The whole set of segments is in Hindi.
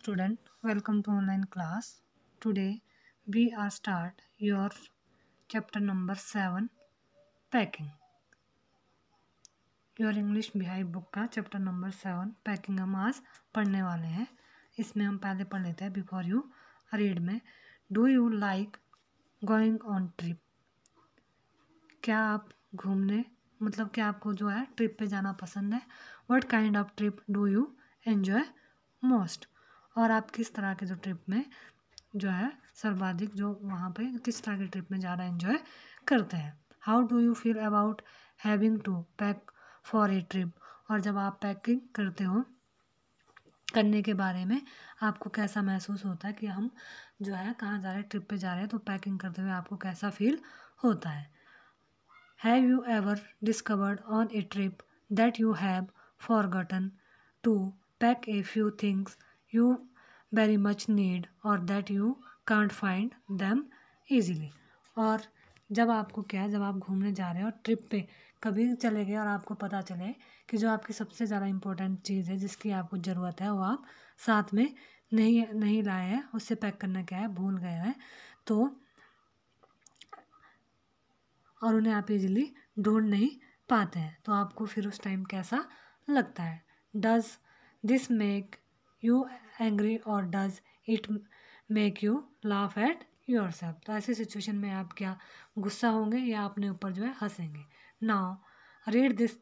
student, welcome to online class. Today we are start your chapter number 7 packing. Your English beehive book का चैप्टर नंबर 7 पैकिंग हम आज पढ़ने वाले हैं। इसमें हम पहले पढ़ लेते हैं बिफोर यू रीड में। Do you like going on trip? क्या आप घूमने मतलब क्या आपको जो है ट्रिप पे जाना पसंद है? What kind of trip do you enjoy most? और आप किस तरह के जो ट्रिप में जो है सर्वाधिक जो वहाँ पे किस तरह के ट्रिप में ज़्यादा एंजॉय करते हैं? How do you feel about having to pack for a trip? और जब आप पैकिंग करते हो करने के बारे में आपको कैसा महसूस होता है कि हम जो है कहाँ जा रहे हैं, ट्रिप पे जा रहे हैं, तो पैकिंग करते हुए आपको कैसा फील होता है? Have you ever discovered on a trip that you have forgotten to pack a few things you very much need or that you can't find them easily? और जब आपको क्या है, जब आप घूमने जा रहे हो और ट्रिप पे कभी चले गए और आपको पता चले कि जो आपकी सबसे ज़्यादा इम्पोर्टेंट चीज़ है जिसकी आपको ज़रूरत है वो आप साथ में नहीं लाए हैं, उससे पैक करना क्या है भूल गए हैं, तो और उन्हें आप इजीली ढूंढ नहीं पाते हैं, तो आपको फिर उस टाइम कैसा लगता है? Does this make you angry और does it make you laugh at yourself? तो ऐसी सिचुएशन में आप क्या गुस्सा होंगे या अपने ऊपर जो है हंसेंगे? Now read this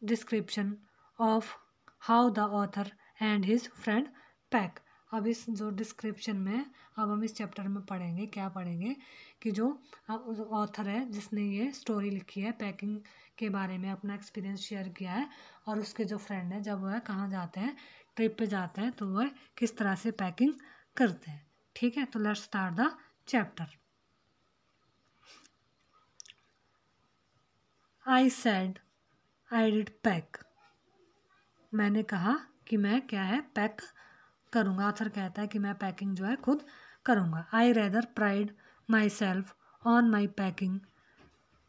description of how the author and his friend pack. अब इस जो डिस्क्रिप्शन में अब हम इस चैप्टर में पढ़ेंगे, क्या पढ़ेंगे कि जो ऑथर है जिसने ये स्टोरी लिखी है पैकिंग के बारे में, अपना एक्सपीरियंस शेयर किया है, और उसके जो फ्रेंड है जब वह कहाँ जाते हैं ट्रिप पे जाते हैं तो वह किस तरह से पैकिंग करते हैं। ठीक है, तो let's start the chapter. I said I did pack. मैंने कहा कि मैं क्या है पैक करूँगा। ऑथर कहता है कि मैं पैकिंग जो है खुद करूँगा। I rather pride myself on my packing.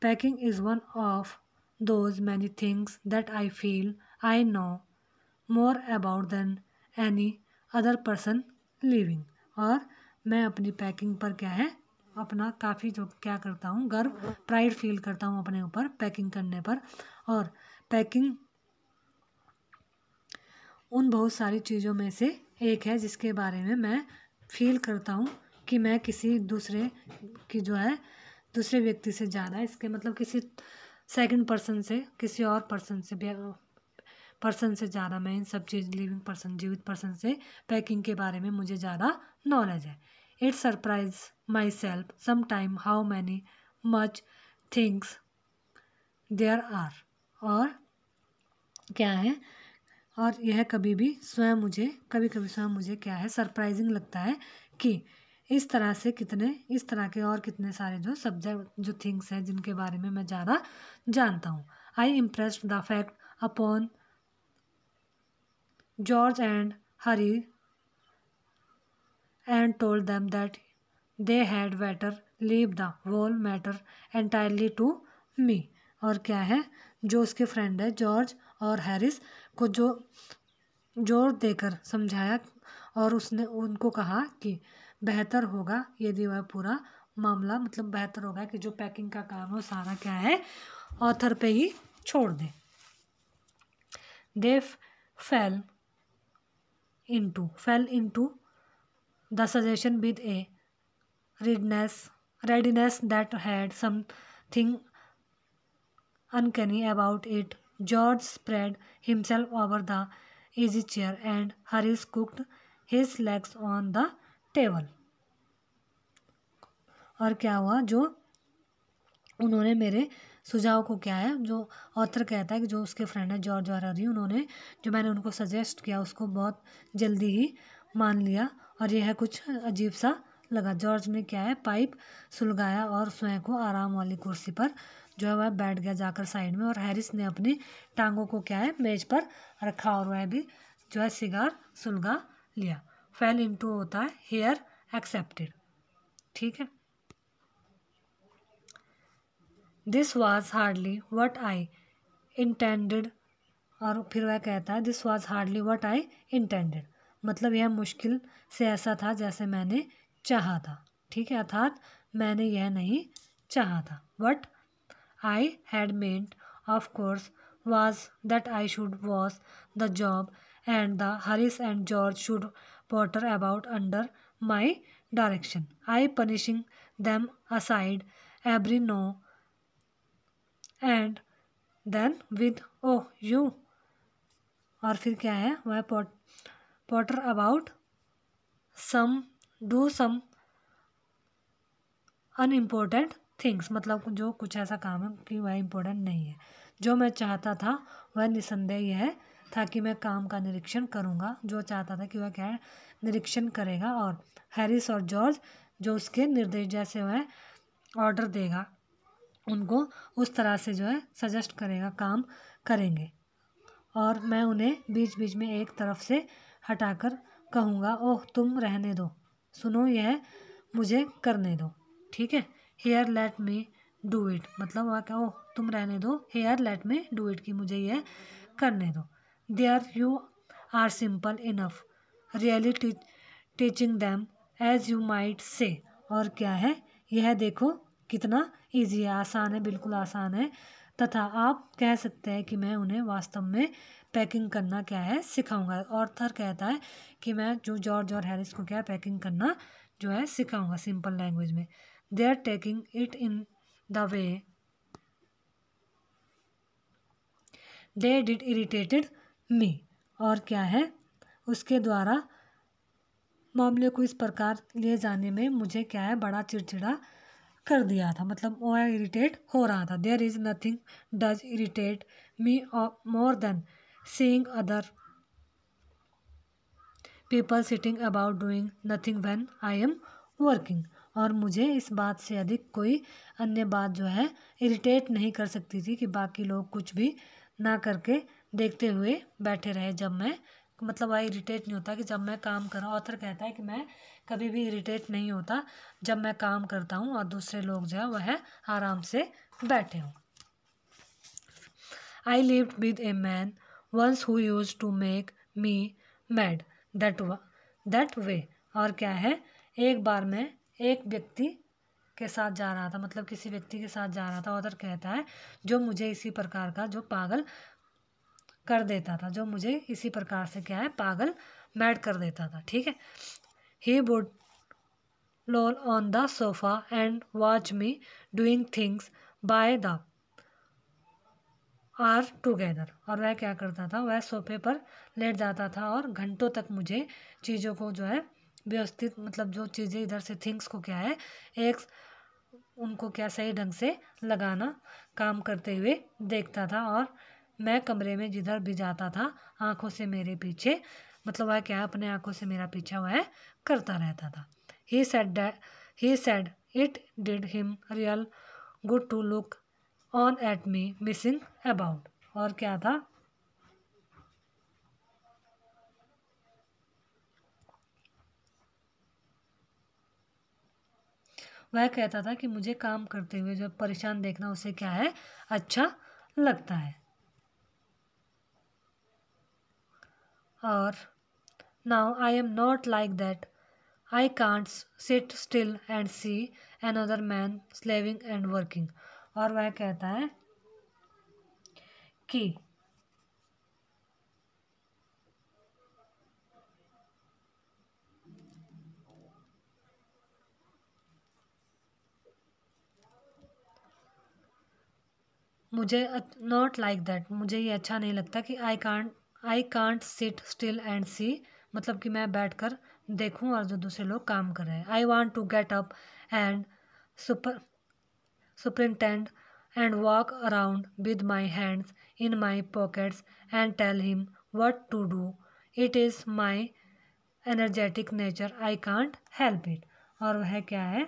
Packing is one of those many things that I feel I know more about than any other person living. और मैं अपनी पैकिंग पर क्या है अपना काफ़ी जो क्या करता हूँ गर्व प्राइड फील करता हूँ अपने ऊपर पैकिंग करने पर। और पैकिंग उन बहुत सारी चीज़ों में से एक है जिसके बारे में मैं फील करता हूँ कि मैं किसी दूसरे की जो है दूसरे व्यक्ति से ज़्यादा, इसके मतलब किसी सेकंड पर्सन से किसी और पर्सन से ज़्यादा मैं इन सब चीज़ लिविंग पर्सन जीवित पर्सन से पैकिंग के बारे में मुझे ज़्यादा नॉलेज है। It surprise myself some time how many much things there are. और क्या है, और यह कभी कभी स्वयं मुझे क्या है सरप्राइजिंग लगता है कि इस तरह के और कितने सारे जो सब्जेक्ट जो थिंग्स हैं जिनके बारे में मैं ज़्यादा जानता हूँ। I impressed the fact upon George and Harry and told them that they had better leave the whole matter entirely to me। और क्या है, जो उसके फ्रेंड है जॉर्ज और हैरिस को जो जोर देकर समझाया और उसने उनको कहा कि बेहतर होगा यदि वह पूरा मामला मतलब बेहतर होगा कि जो पैकिंग का काम हो सारा क्या है ऑथर पे ही छोड़ दें। दे fell into the suggestion with a readiness that had something uncanny about it. George spread himself over the easy chair and Harris cooked his legs on the table। और क्या हुआ, जो उन्होंने मेरे सुझाव को क्या है, जो ऑथर कहता है कि जो उसके फ्रेंड है जॉर्ज और हरी, उन्होंने जो मैंने उनको सजेस्ट किया उसको बहुत जल्दी ही मान लिया और यह कुछ अजीब सा लगा। जॉर्ज ने क्या है पाइप सुलगाया और स्वयं को आराम वाली कुर्सी पर जो है वह बैठ गया जाकर साइड में, और हैरिस ने अपनी टांगों को क्या है मेज पर रखा और वह भी जो है सिगार सुलगा लिया। फेल इनटू होता है हेयर एक्सेप्टेड। ठीक है, this was hardly what I intended. और फिर वह कहता है this was hardly what I intended. मतलब यह मुश्किल से ऐसा था जैसे मैंने चाहा था। ठीक है, अर्थात मैंने यह नहीं चाहा था। What I had meant of course was that I should was the job and the Harris and George should potter about under my direction. I punishing them aside every now and then with oh you और फिर क्या है वह potter about some do some unimportant things, मतलब जो कुछ ऐसा काम है कि वह इम्पोर्टेंट नहीं है। जो मैं चाहता था वह निसंदेह यह था कि मैं काम का निरीक्षण करूँगा। जो चाहता था कि वह क्या है निरीक्षण करेगा, और हैरिस और जॉर्ज जो उसके निर्देश जैसे वह ऑर्डर देगा उनको उस तरह से जो है सजेस्ट करेगा, काम करेंगे। और मैं उन्हें बीच बीच में एक तरफ से हटाकर कहूँगा ओह तुम रहने दो, सुनो यह मुझे करने दो। ठीक है, here let me do it, मतलब वह क्या ओह तुम रहने दो, here let me do it कि मुझे यह करने दो। There you are simple enough really teaching them as you might say, और क्या है यह देखो कितना ईजी है, आसान है, बिल्कुल आसान है, तथा आप कह सकते हैं कि मैं उन्हें वास्तव में पैकिंग करना क्या है सिखाऊंगा। ऑर्थर कहता है कि मैं जो जॉर्ज और हैरिस को क्या है पैकिंग करना जो है सिखाऊंगा सिंपल लैंग्वेज में। They are taking it in the way they did irritated me, और क्या है उसके द्वारा मामले को इस प्रकार ले जाने में मुझे क्या है बड़ा चिड़चिड़ा कर दिया था, मतलब वो इरिटेट हो रहा था। There is nothing does irritate me more than seeing other people sitting about doing nothing when I am working, और मुझे इस बात से अधिक कोई अन्य बात जो है इरिटेट नहीं कर सकती थी कि बाकी लोग कुछ भी ना करके देखते हुए बैठे रहे जब मैं, मतलब वह इरिटेट नहीं होता कि जब मैं काम कर रहा हूँ। ऑथर कहता है कि मैं कभी भी इरिटेट नहीं होता जब मैं काम करता हूँ और दूसरे लोग जो है वह आराम से बैठे हों। I lived with a man once who used to make me mad that way, और क्या है एक बार मैं एक व्यक्ति के साथ जा रहा था, मतलब किसी व्यक्ति के साथ जा रहा था। ऑथर कहता है जो मुझे इसी प्रकार का जो पागल कर देता था, जो मुझे इसी प्रकार से क्या है पागल मैड कर देता था। ठीक है, he would loll on the sofa and watch me doing things by the hour together, और वह क्या करता था वह सोफे पर लेट जाता था और घंटों तक मुझे चीज़ों को जो है व्यवस्थित, मतलब जो चीज़ें इधर से थिंग्स को क्या है एक उनको क्या सही ढंग से लगाना काम करते हुए देखता था, और मैं कमरे में जिधर भी जाता था आंखों से मेरे पीछे, मतलब वह क्या अपने आंखों से मेरा पीछा वह करता रहता था। He said it did him real good to look on at me missing about, और क्या था वह कहता था कि मुझे काम करते हुए जो परेशान देखना उसे क्या है अच्छा लगता है। और now I am not like that. I can't sit still and see another man slaving and working, और वह कहता है कि मुझे नॉट लाइक दैट, मुझे ये अच्छा नहीं लगता कि I can't sit still and see, मतलब कि मैं बैठकर देखूं और जो दूसरे लोग काम कर रहे हैं। I want to get up and सुपरिंटेंड and walk around with my hands in my pockets and tell him what to do, it is my energetic nature, I can't help it, और वह क्या है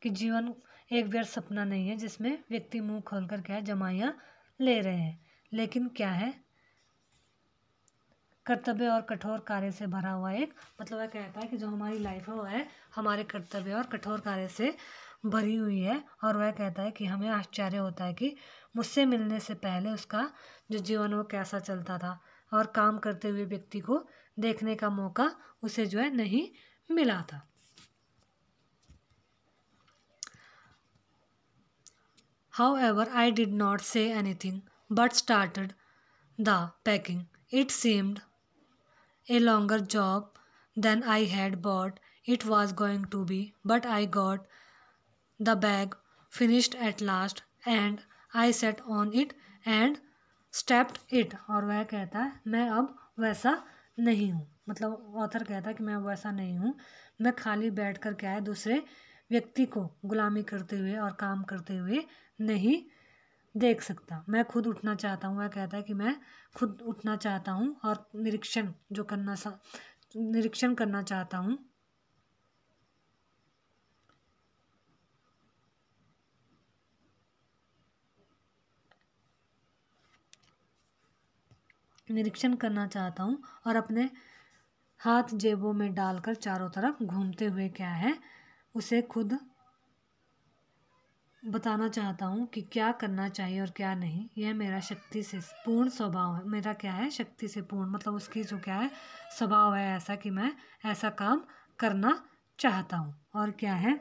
कि जीवन एक व्यर्थ सपना नहीं है जिसमें व्यक्ति मुंह खोलकर क्या है जमाइयाँ ले रहे हैं, लेकिन क्या है कर्तव्य और कठोर कार्य से भरा हुआ एक, मतलब वह कहता है कि जो हमारी लाइफ है वह है हमारे कर्तव्य और कठोर कार्य से भरी हुई है। और वह कहता है कि हमें आश्चर्य होता है कि मुझसे मिलने से पहले उसका जो जीवन वो कैसा चलता था, और काम करते हुए व्यक्ति को देखने का मौका उसे जो है नहीं मिला था। However, I did not say anything but started the packing. It seemed a longer job than I had bought it was going to be, but I got the bag finished at last and I sat on it and stepped it। और वह कहता है मैं अब वैसा नहीं हूँ, मतलब ऑथर कहता है कि मैं अब वैसा नहीं हूँ, मैं खाली बैठ कर क्या है दूसरे व्यक्ति को गुलामी करते हुए और काम करते हुए नहीं देख सकता, मैं खुद उठना चाहता हूँ। वह कहता है कि मैं खुद उठना चाहता हूँ और निरीक्षण करना चाहता हूँ। निरीक्षण करना चाहता हूँ और अपने हाथ जेबों में डालकर चारों तरफ घूमते हुए क्या है उसे खुद बताना चाहता हूँ कि क्या करना चाहिए और क्या नहीं। यह मेरा शक्ति से पूर्ण स्वभाव है, मेरा क्या है शक्ति से पूर्ण, मतलब उसकी जो क्या है स्वभाव है ऐसा कि मैं ऐसा काम करना चाहता हूँ। और क्या है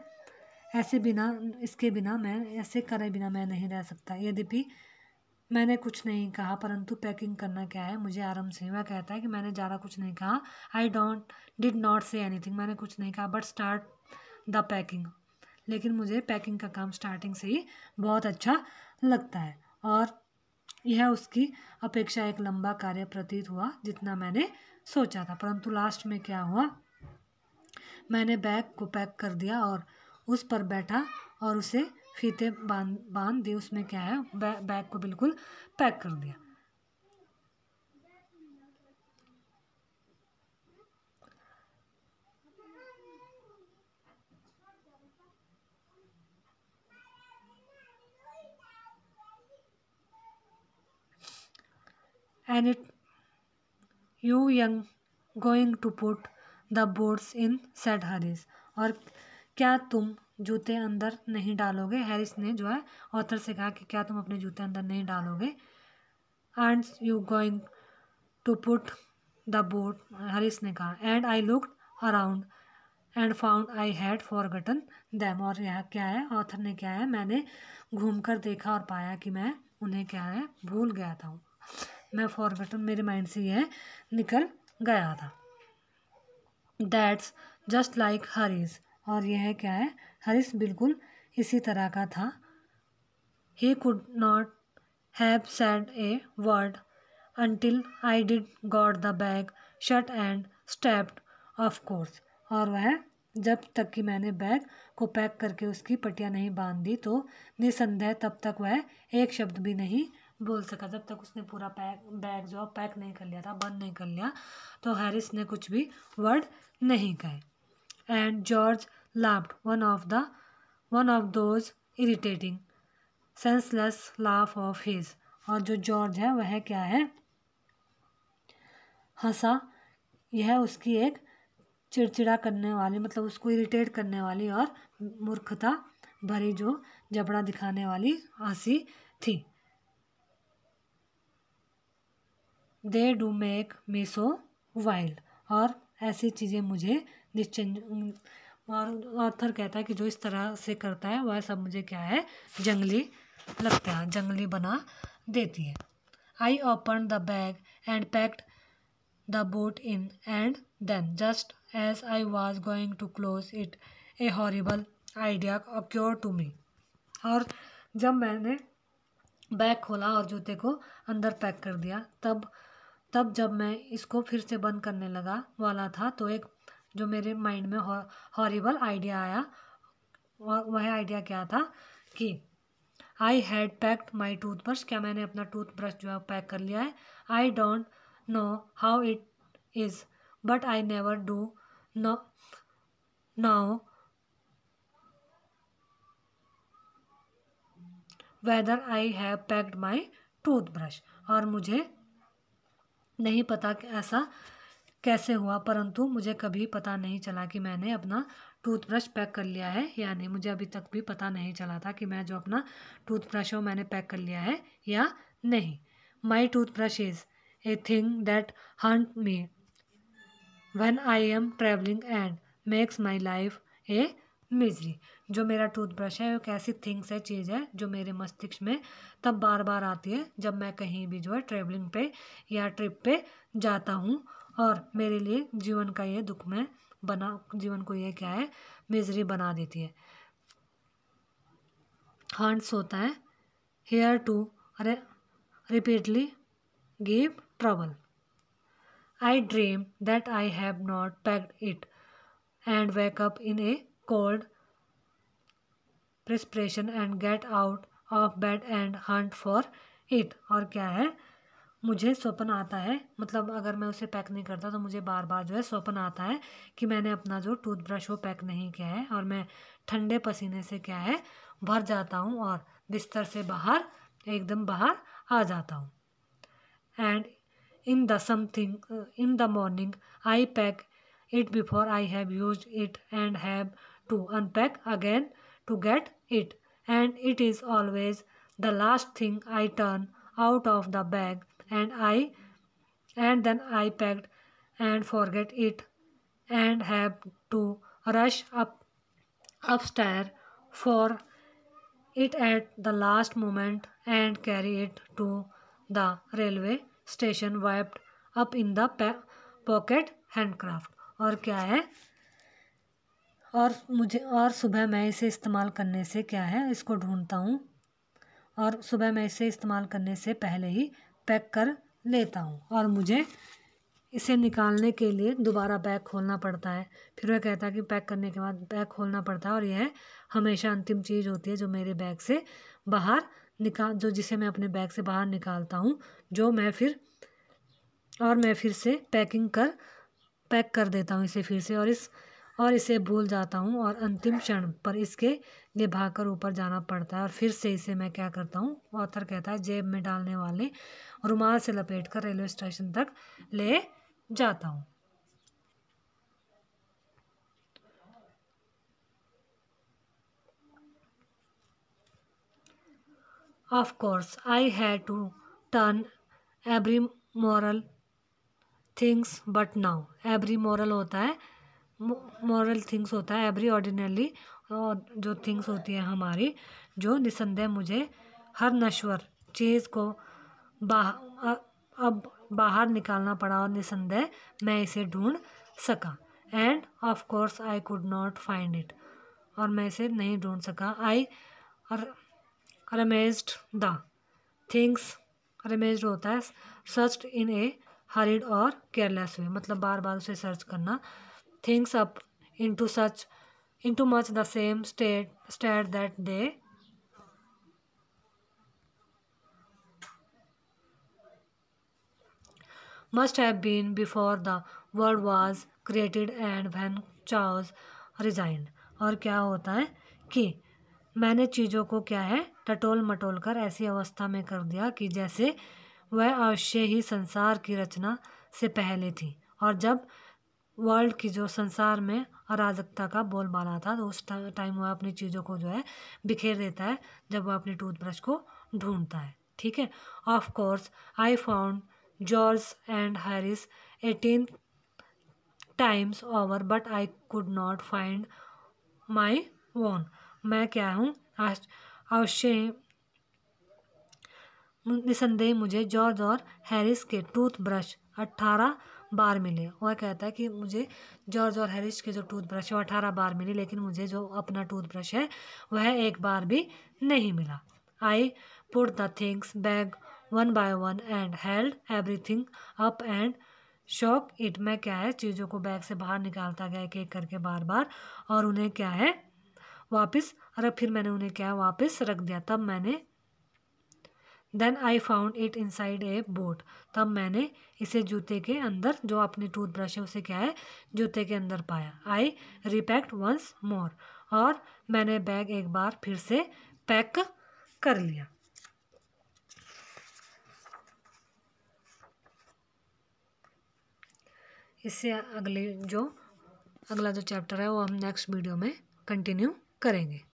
इसके बिना मैं ऐसे करे बिना मैं नहीं रह सकता। यद्यपि मैंने कुछ नहीं कहा परंतु पैकिंग करना क्या है मुझे आराम से। वह कहता है कि मैंने ज़्यादा कुछ नहीं कहा, I did not say anything, मैंने कुछ नहीं कहा, बट स्टार्ट द पैकिंग, लेकिन मुझे पैकिंग का काम स्टार्टिंग से ही बहुत अच्छा लगता है। और यह उसकी अपेक्षा एक लंबा कार्य प्रतीत हुआ जितना मैंने सोचा था, परंतु लास्ट में क्या हुआ, मैंने बैग को पैक कर दिया और उस पर बैठा और उसे फीते बांध दिए। उसमें क्या है बैग को बिल्कुल पैक कर दिया। And it you young going to put the boots in said Harris। और क्या तुम जूते अंदर नहीं डालोगे, हैरिस ने जो है ऑथर से कहा कि क्या तुम अपने जूते अंदर नहीं डालोगे। And you going to put the boot, Harris ने कहा। And I looked around and found I had forgotten them. और यह क्या है ऑथर ने क्या है मैंने घूमकर देखा और पाया कि मैं उन्हें क्या है भूल गया था, मैं फॉरगटन मेरे माइंड से यह निकल गया था। That's just like Harris. और यह क्या है हरीस बिल्कुल इसी तरह का था। He could not have said a word until I did got the bag shut and stepped of course। और वह जब तक कि मैंने बैग को पैक करके उसकी पटिया नहीं बांध दी तो निसंदेह तब तक वह एक शब्द भी नहीं बोल सका। जब तक उसने पूरा बैग जो पैक नहीं कर लिया था, बंद नहीं कर लिया, तो हैरिस ने कुछ भी वर्ड नहीं कहे। And George laughed one of those irritating senseless laugh of his. और जो जॉर्ज है वह क्या है हंसा। यह उसकी एक चिड़चिड़ा करने वाली, मतलब उसको इरिटेट करने वाली और मूर्खता भरी जो जबड़ा दिखाने वाली हंसी थी। They do make me so wild. और ऐसी चीज़ें मुझे निश्चय, और ऑथर कहता है कि जो इस तरह से करता है वह सब मुझे क्या है जंगली लगता है, जंगली बना देती है। I open the bag and packed the boat in and then just as I was going to close it a horrible idea occurred to me। और जब मैंने बैग खोला और जूते को अंदर पैक कर दिया तब जब मैं इसको फिर से बंद करने लगा वाला था तो एक जो मेरे माइंड में हॉरिबल आइडिया आया। वह आइडिया क्या था कि I had packed my toothbrush, क्या मैंने अपना टूथब्रश जो है पैक कर लिया है। I don't know how it is but I never do now whether I have packed my toothbrush। और मुझे नहीं पता कि ऐसा कैसे हुआ, परंतु मुझे कभी पता नहीं चला कि मैंने अपना टूथब्रश पैक कर लिया है या नहीं। मुझे अभी तक भी पता नहीं चला था कि मैं जो अपना टूथब्रश है मैंने पैक कर लिया है या नहीं। My toothbrush is a thing that haunt me when I am travelling and makes my life a misery. जो मेरा टूथब्रश है वो एक ऐसी थिंग्स है, चीज़ है जो मेरे मस्तिष्क में तब बार बार आती है जब मैं कहीं भी जो है ट्रैवलिंग पे या ट्रिप पे जाता हूँ, और मेरे लिए जीवन का ये दुख में बना, जीवन को ये क्या है, मिजरी बना देती है। हंट्स होता है here to repeatedly give trouble. I dream that I have not packed it and wake up in a cold perspiration and get out of bed and hunt for it। और क्या है, मुझे स्वप्न आता है, मतलब अगर मैं उसे पैक नहीं करता तो मुझे बार बार जो है स्वप्न आता है कि मैंने अपना जो टूथब्रश वो पैक नहीं किया है, और मैं ठंडे पसीने से क्या है भर जाता हूँ और बिस्तर से बाहर एकदम बाहर आ जाता हूँ। And in the morning I pack it before I have used it and have to unpack again to get it, and it is always the last thing I turn out of the bag, and then I packed and forget it and have to rush upstairs for it at the last moment and carry it to the railway station wiped up in the pocket handcraft. और क्या है, और सुबह मैं इसे इस्तेमाल करने से क्या है, इसको ढूंढता हूँ, और सुबह मैं इसे इस्तेमाल करने से पहले ही पैक कर लेता हूँ, और मुझे इसे निकालने के लिए दोबारा बैग खोलना पड़ता है। फिर वह कहता है कि पैक करने के बाद बैग खोलना पड़ता है, और यह हमेशा अंतिम चीज़ होती है जो मेरे बैग से बाहर जिसे मैं अपने बैग से बाहर निकालता हूँ, जो मैं फिर से पैक कर देता हूँ इसे फिर से, और इसे भूल जाता हूँ, और अंतिम क्षण पर इसके लिए भागकर ऊपर जाना पड़ता है, और फिर से इसे मैं क्या करता हूँ, ऑथर कहता है जेब में डालने वाले रुमाल से लपेटकर रेलवे स्टेशन तक ले जाता हूँ। Of course, I had to turn every moral things but now। every moral होता है, moral things होता है every ordinarily, और जो things होती है हमारी, जो निसंदेह मुझे हर नश्वर चीज़ को अब बाहर निकालना पड़ा, और निसंदेह मैं इसे ढूंढ सका। End of course I could not find it, और मैं इसे नहीं ढूंढ सका। आई रमेज्ड द थिंग्स, रमेज्ड होता है सर्च्ड इन ए हरिड और केयरलेस वे, मतलब बार बार उसे सर्च करना। Things up into much the same state that they must have been before the world was created and when Charles resigned। और क्या होता है कि मैंने चीज़ों को क्या है टटोल मटोल कर ऐसी अवस्था में कर दिया कि जैसे वह अवश्य ही संसार की रचना से पहले थी, और जब वर्ल्ड की जो संसार में अराजकता का बोलबाला था तो उस टाइम वह अपनी चीज़ों को जो है बिखेर देता है जब वह अपनी टूथब्रश को ढूंढता है। ठीक है, of course I found George and Harris 18 times over but I could not find my own. मैं क्या हूँ, अवश्य निसंदेह मुझे जॉर्ज और हैरिस के टूथब्रश 18 बार मिले। वह कहता है कि मुझे जॉर्ज और हैरिस के जो टूथब्रश है वो 18 बार मिले, लेकिन मुझे जो अपना टूथब्रश है वह एक बार भी नहीं मिला। I put the things bag one by one and held everything up and shock it. मैं क्या है चीज़ों को बैग से बाहर निकालता गया एक एक करके बार बार, और उन्हें क्या है वापस, और फिर मैंने उन्हें क्या वापस रख दिया। तब मैंने then I found it inside a boat. तब मैंने इसे जूते के अंदर, जो अपनी टूथब्रश है उसे क्या है जूते के अंदर पाया। आई रिपैक्ड वंस मोर, और मैंने बैग एक बार फिर से पैक कर लिया। इससे अगला जो चैप्टर है वो हम नेक्स्ट वीडियो में कंटिन्यू करेंगे।